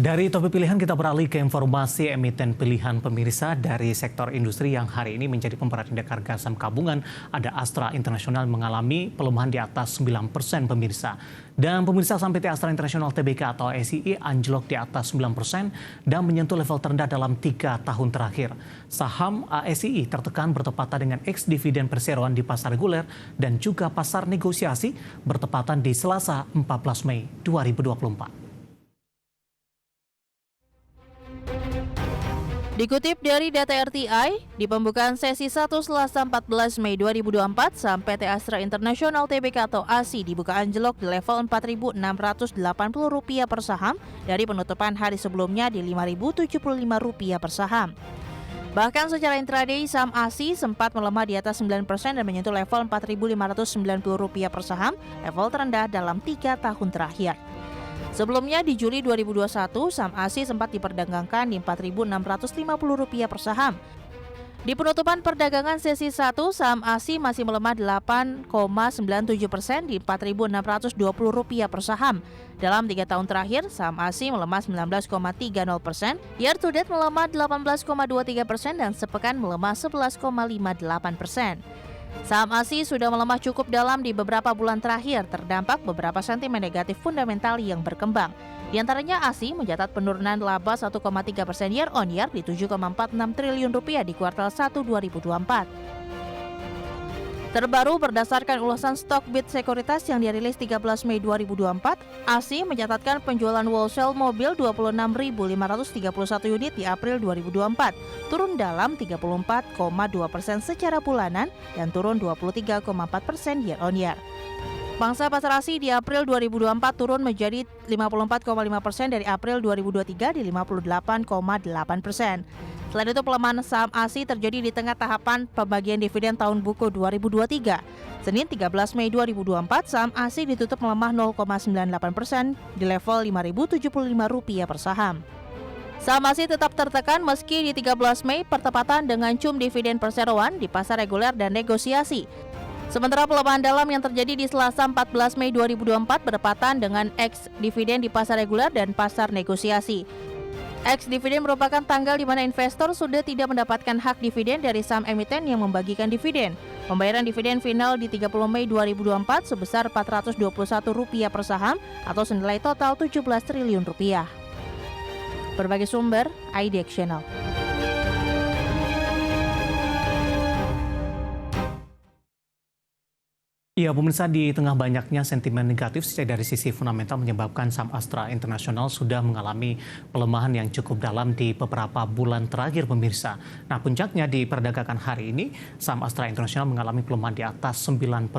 Dari topik pilihan kita beralih ke informasi emiten pilihan pemirsa dari sektor industri yang hari ini menjadi pemeran indeks harga saham gabungan. Ada Astra International mengalami pelemahan di atas 9% pemirsa. Dan pemirsa saham PT Astra International Tbk atau ASI anjlok di atas 9% dan menyentuh level terendah dalam 3 tahun terakhir. Saham ASI tertekan bertepatan dengan ex dividen perseroan di pasar reguler dan juga pasar negosiasi bertepatan di Selasa 14 Mei 2024. Dikutip dari data RTI, di pembukaan sesi 1 Selasa 14 Mei 2024, saham PT Astra International Tbk atau ASI dibuka anjlok di level Rp4.680 per saham dari penutupan hari sebelumnya di Rp5.075 per saham. Bahkan secara intraday, saham ASI sempat melemah di atas 9% dan menyentuh level Rp4.590 per saham, level terendah dalam 3 tahun terakhir. Sebelumnya di Juli 2021, saham ASI sempat diperdagangkan di Rp4.650 per saham. Di penutupan perdagangan sesi 1, saham ASI masih melemah 8,97% di Rp4.620 per saham. Dalam 3 tahun terakhir, saham ASI melemah 19,30%, year to date melemah 18,23% dan sepekan melemah 11,58%. Saham ASI sudah melemah cukup dalam di beberapa bulan terakhir, terdampak beberapa sentimen negatif fundamental yang berkembang. Di antaranya ASI mencatat penurunan laba 1,3% year on year di Rp7,46 triliun di kuartal 1 2024. Terbaru berdasarkan ulasan stok bid sekuritas yang dirilis 13 Mei 2024, ASI mencatatkan penjualan wholesale mobil 26.531 unit di April 2024, turun dalam 34,2% secara bulanan dan turun 23,4% year on year. Pangsa pasar ASI di April 2024 turun menjadi 54,5% dari April 2023 di 58,8%. Selain itu, pelemahan saham ASI terjadi di tengah tahapan pembagian dividen tahun buku 2023. Senin 13 Mei 2024, saham ASI ditutup melemah 0,98% di level Rp5.075 per saham. Saham ASI tetap tertekan meski di 13 Mei pertepatan dengan cum dividen perseroan di pasar reguler dan negosiasi. Sementara pelemahan dalam yang terjadi di Selasa 14 Mei 2024 bertepatan dengan ex dividen di pasar reguler dan pasar negosiasi. Ex dividen merupakan tanggal di mana investor sudah tidak mendapatkan hak dividen dari saham emiten yang membagikan dividen. Pembayaran dividen final di 30 Mei 2024 sebesar Rp421 per saham atau senilai total Rp17 triliun. Berbagai sumber, IDX Channel. Ya, pemirsa, di tengah banyaknya sentimen negatif dari sisi fundamental menyebabkan saham Astra International sudah mengalami pelemahan yang cukup dalam di beberapa bulan terakhir, pemirsa. Nah, puncaknya di perdagangan hari ini, saham Astra International mengalami pelemahan di atas 9%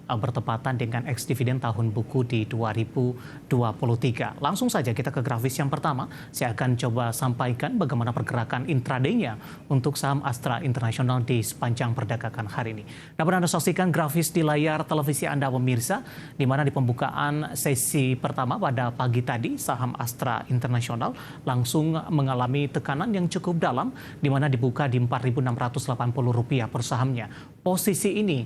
bertepatan dengan ex dividen tahun buku di 2023. Langsung saja kita ke grafis yang pertama. Saya akan coba sampaikan bagaimana pergerakan intraday-nya untuk saham Astra International di sepanjang perdagangan hari ini. Dapat Anda saksikan grafis di layar televisi Anda, pemirsa, di mana di pembukaan sesi pertama pada pagi tadi saham Astra International langsung mengalami tekanan yang cukup dalam, di mana dibuka di Rp4.680 per sahamnya. Posisi ini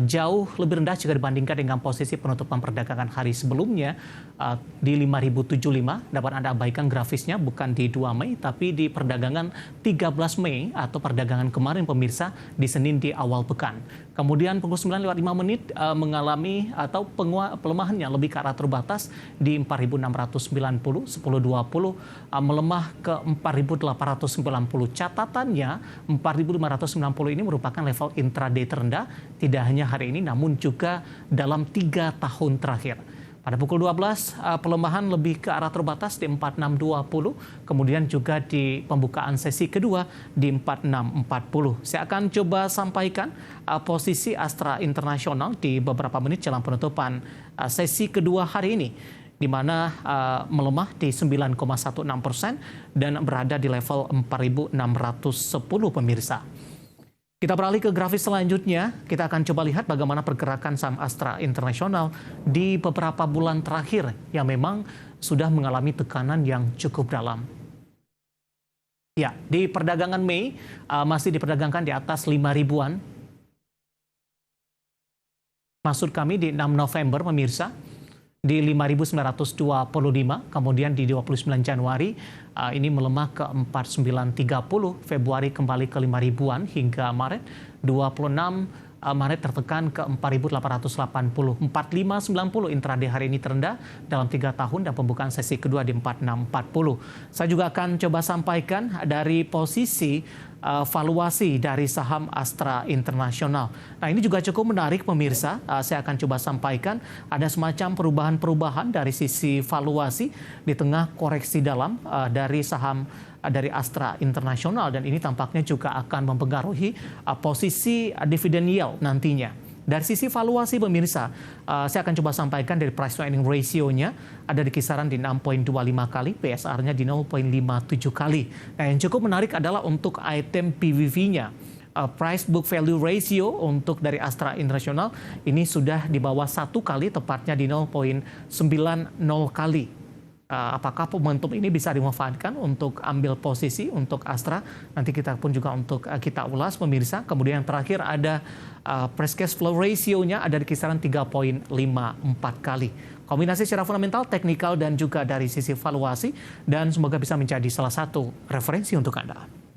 jauh lebih rendah jika dibandingkan dengan posisi penutupan perdagangan hari sebelumnya di 5.075. Dapat Anda abaikan grafisnya, bukan di 2 Mei tapi di perdagangan 13 Mei atau perdagangan kemarin, pemirsa, di Senin di awal pekan. Kemudian pukul 9.05 mengalami atau pelemahannya lebih ke arah terbatas di 4.690, 10.20 melemah ke 4.890. Catatannya 4.590 ini merupakan level intraday terendah tidak hanya hari ini namun juga dalam 3 tahun terakhir. Pada pukul 12, pelemahan lebih ke arah terbatas di 4620, kemudian juga di pembukaan sesi kedua di 4640. Saya akan coba sampaikan posisi Astra International di beberapa menit jelang penutupan sesi kedua hari ini, di mana melemah di 9,16% dan berada di level 4.610, pemirsa. Kita beralih ke grafis selanjutnya, kita akan coba lihat bagaimana pergerakan saham Astra International di beberapa bulan terakhir yang memang sudah mengalami tekanan yang cukup dalam. Ya, di perdagangan Mei masih diperdagangkan di atas 5 ribuan. Maksud kami di 6 November, pemirsa. di 5.925, kemudian di 29 Januari ini melemah ke 4.930, Februari kembali ke 5.000-an hingga Maret 26 Maret tertekan ke 4.880, 4.590 intraday hari ini terendah dalam 3 tahun dan pembukaan sesi kedua di 4.640. Saya juga akan coba sampaikan dari posisi valuasi dari saham Astra International. Nah, ini juga cukup menarik pemirsa. Saya akan coba sampaikan ada semacam perubahan-perubahan dari sisi valuasi di tengah koreksi dalam dari saham dari Astra International, dan ini tampaknya juga akan mempengaruhi posisi dividen yield nantinya. Dari sisi valuasi pemirsa, saya akan coba sampaikan dari price to earning ratio-nya ada di kisaran di 6.25 kali, PSR-nya di 0.57 kali. Nah, yang cukup menarik adalah untuk item PVV-nya. Price book value ratio untuk dari Astra International ini sudah di bawah 1 kali, tepatnya di 0.90 kali. Apakah momentum ini bisa dimanfaatkan untuk ambil posisi untuk Astra? Nanti kita pun juga untuk kita ulas pemirsa. Kemudian yang terakhir ada price cash flow ratio-nya ada di kisaran 3.54 kali. Kombinasi secara fundamental, teknikal, dan juga dari sisi valuasi, dan semoga bisa menjadi salah satu referensi untuk Anda.